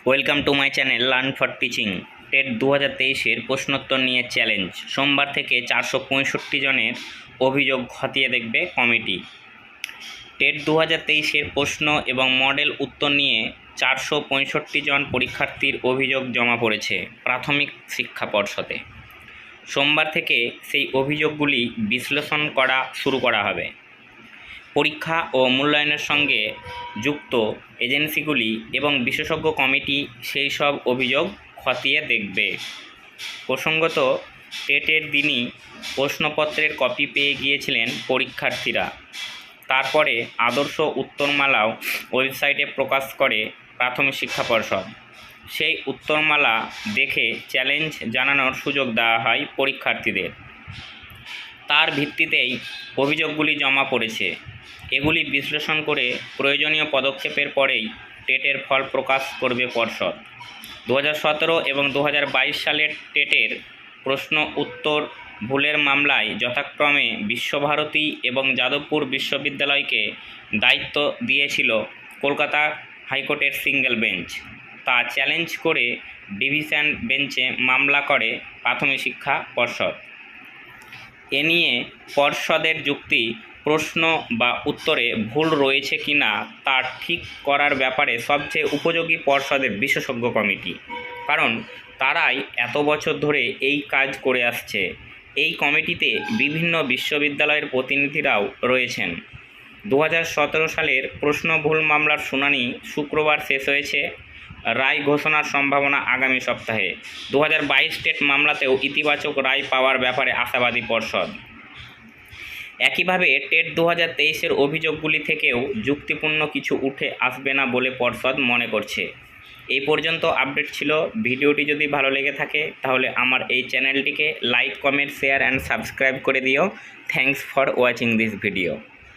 Welcome to my channel learn for teaching. TET 2023-এর প্রশ্নোত্তর নিয়ে চ্যালেঞ্জ। সোমবার থেকে 465 জনের অভিযোগ খতিয়ে দেখবে কমিটি। টেট 2023-এর প্রশ্ন এবং মডেল উত্তর নিয়ে 465 জন পরীক্ষার্থীর অভিযোগ জমা পড়েছে প্রাথমিক শিক্ষা পর্ষদে। সোমবার থেকে সেই অভিযোগগুলি বিশ্লেষণ করা শুরু করা হবে। পরীক্ষা ও মূল্যায়নের সঙ্গে যুক্ত এজেন্সিগুলি এবং বিশেষজ্ঞ কমিটি সেই সব অভিযোগ খতিয়ে দেখবে। প্রসঙ্গত, টেটের দিনই প্রশ্নপত্রের কপি পেয়ে গিয়েছিলেন পরীক্ষার্থীরা। তারপরে আদর্শ উত্তরমালাও ওয়েবসাইটে প্রকাশ করে প্রাথমিক শিক্ষা পর্ষদ। সেই উত্তরমালা দেখে চ্যালেঞ্জ জানানোর সুযোগ দেওয়া হয় পরীক্ষার্থীদের। তার ভিত্তিতেই অভিযোগগুলি জমা পড়েছে। এগুলি বিশ্লেষণ করে প্রয়োজনীয় পদক্ষেপের পরেই টেটের ফল প্রকাশ করবে পর্ষদ। 2017 এবং 2022 সালের টেটের প্রশ্ন উত্তর ভুলের মামলায় যথাক্রমে বিশ্বভারতী এবং যাদবপুর বিশ্ববিদ্যালয়কে দায়িত্ব দিয়েছিল কলকাতা হাইকোর্টের সিঙ্গেল বেঞ্চ। তা চ্যালেঞ্জ করে ডিভিশন বেঞ্চে মামলা করে প্রাথমিক শিক্ষা পর্ষদ। এ নিয়ে পর্ষদের যুক্তি, প্রশ্ন বা উত্তরে ভুল রয়েছে কিনা তা ঠিক করার ব্যাপারে সবচেয়ে উপযোগী পর্ষদের বিশেষজ্ঞ কমিটি, কারণ তারাই এত বছর ধরে এই কাজ করে আসছে। এই কমিটিতে বিভিন্ন বিশ্ববিদ্যালয়ের প্রতিনিধিরাও রয়েছেন। 2017 সালের প্রশ্ন ভুল মামলার শুনানি শুক্রবার শেষ হয়েছে। রায় ঘোষণার সম্ভাবনা আগামী সপ্তাহে। 2022 টেট মামলাতেও ইতিবাচক রায় পাওয়ার ব্যাপারে আশাবাদী পর্ষদ। একইভাবে টেট 2023-এর অভিযোগগুলি থেকেও যুক্তিপূর্ণ কিছু উঠে আসবে না বলে পর্ষদ মনে করছে। এই পর্যন্ত আপডেট ছিল। ভিডিওটি যদি ভালো লেগে থাকে তাহলে আমার এই চ্যানেলটিকে like, comment, share and subscribe করে দিও। Thanks for watching this video.